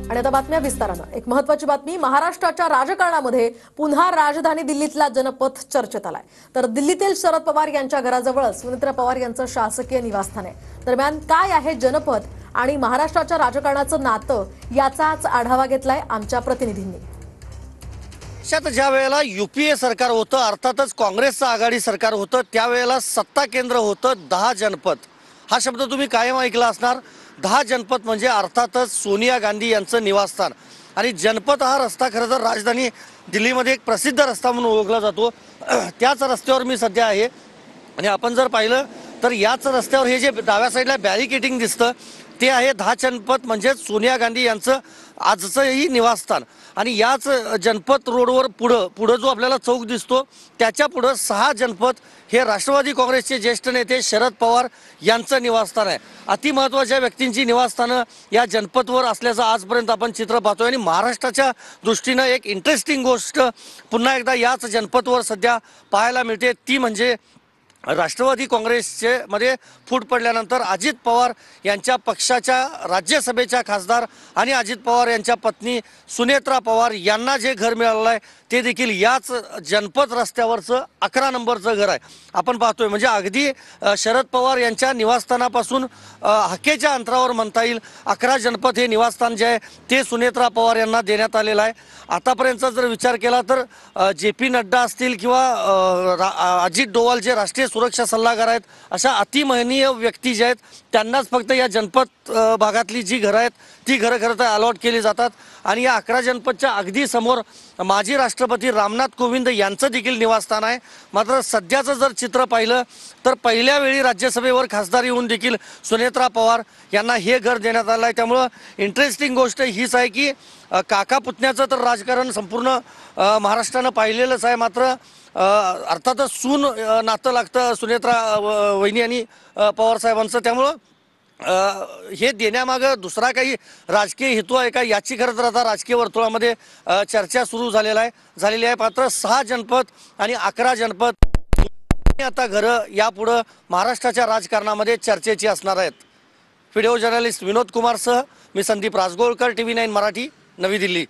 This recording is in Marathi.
आणि आता बातम्या विस्तारानं। एक महत्त्वाची बातमी, महाराष्ट्राच्या राजकारणामध्ये पुन्हा राजधानी दिल्लीतला जनपथ चर्चेत आलाय। तर दिल्लीतील शरद पवार यांच्या घराजवळच सुनेत्रा पवार यांचं शासकीय निवासस्थान आहे। दरम्यान काय आहे जनपथ आणि महाराष्ट्राच्या राजकारणाचं नातं, याचाच आढावा घेतलाय आमच्या प्रतिनिधींनी। देशात ज्या वेळेला यूपीए सरकार होतं, अर्थातच काँग्रेसचं आघाडी सरकार होतं, त्यावेळेला सत्ता केंद्र होतं 10 जनपद। हा शब्द तुम्ही कायम ऐकला असणार। 10 जनपद म्हणजे अर्थातच सोनिया गांधी यांचं निवासस्थान। आणि जनपद हा रस्ता खरं तर राजधानी दिल्लीमध्ये एक प्रसिद्ध रस्ता म्हणून ओळखला जातो। त्याच रस्त्यावर मी सध्या आहे आणि आपण जर पाहिलं तर याच रस्त्यावर हे जे डाव्या साईडला बॅरिकेडिंग दिसतं ते आहे 10 जनपद म्हणजे सोनिया गांधी यांचं आजचंही निवासस्थान। आणि याच जनपद रोडवर पुढं जो आपल्याला चौक दिसतो त्याच्या पुढं 6 जनपद हे राष्ट्रवादी काँग्रेसचे ज्येष्ठ नेते शरद पवार यांचं निवासस्थान आहे। अति महत्त्वाच्या व्यक्तींची निवासस्थानं या जनपदवर असल्याचं आजपर्यंत आपण चित्र पाहतोय। आणि महाराष्ट्राच्या दृष्टीनं एक इंटरेस्टिंग गोष्ट पुन्हा एकदा याच जनपदवर सध्या पाहायला मिळते, ती म्हणजे राष्ट्रवादी काँग्रेसचे मध्ये फूट पडल्यानंतर अजित पवार यांच्या पक्षाच्या राज्यसभेच्या खासदार आणि अजित पवार यांच्या पत्नी सुनेत्रा पवार यांना जे घर मिळालं आहे ते देखील याच जनपद रस्त्यावरचं 11 नंबरचं घर आहे। आपण पाहतोय म्हणजे अगदी शरद पवार यांच्या निवासस्थानापासून हाकेच्या अंतरावर म्हणता येईल 11 जनपद हे निवासस्थान जे आहे ते सुनेत्रा पवार यांना देण्यात आलेलं आहे। आतापर्यंतचा जर विचार केला तर JP नड्डा असतील किंवा अजित डोवाल जे राष्ट्रीय सुरक्षा सल्लागार आहेत, अशा अतिमहनीय व्यक्ती जे आहेत त्यांनाच फक्त या जनपद भागातली जी घरं आहेत ती घरं खरं तर अलॉट केली जातात। आणि या 11 जनपदच्या अगदी समोर माजी राष्ट्रपती रामनाथ कोविंद यांचं देखील निवासस्थान आहे। मात्र सध्याचं जर चित्र पाहिलं तर पहिल्या वेळी राज्यसभेवर खासदार येऊन देखील सुनेत्रा पवार यांना हे घर देण्यात आलं आहे। त्यामुळं इंटरेस्टिंग गोष्ट हीच आहे की काका पुतण्याचं तर राजकारण संपूर्ण महाराष्ट्रानं पाहिलेलंच आहे, मात्र अर्थातच सून नातं लागतं सुनेत्रा वहिनी आणि पवार साहेबांचं। त्यामुळं हे देण्यामागं दुसरा काही राजकीय हेतू आहे का याची खरं तर आता राजकीय वर्तुळामध्ये चर्चा सुरू झालेली आहे। मात्र 6 जनपद आणि 11 जनपद आता घरं यापुढं महाराष्ट्राच्या राजकारणामध्ये चर्चेची असणार आहेत। व्हिडिओ जर्नलिस्ट विनोद कुमारसह मी संदीप राजगोळकर, TV9 मराठी, नवी दिल्ली।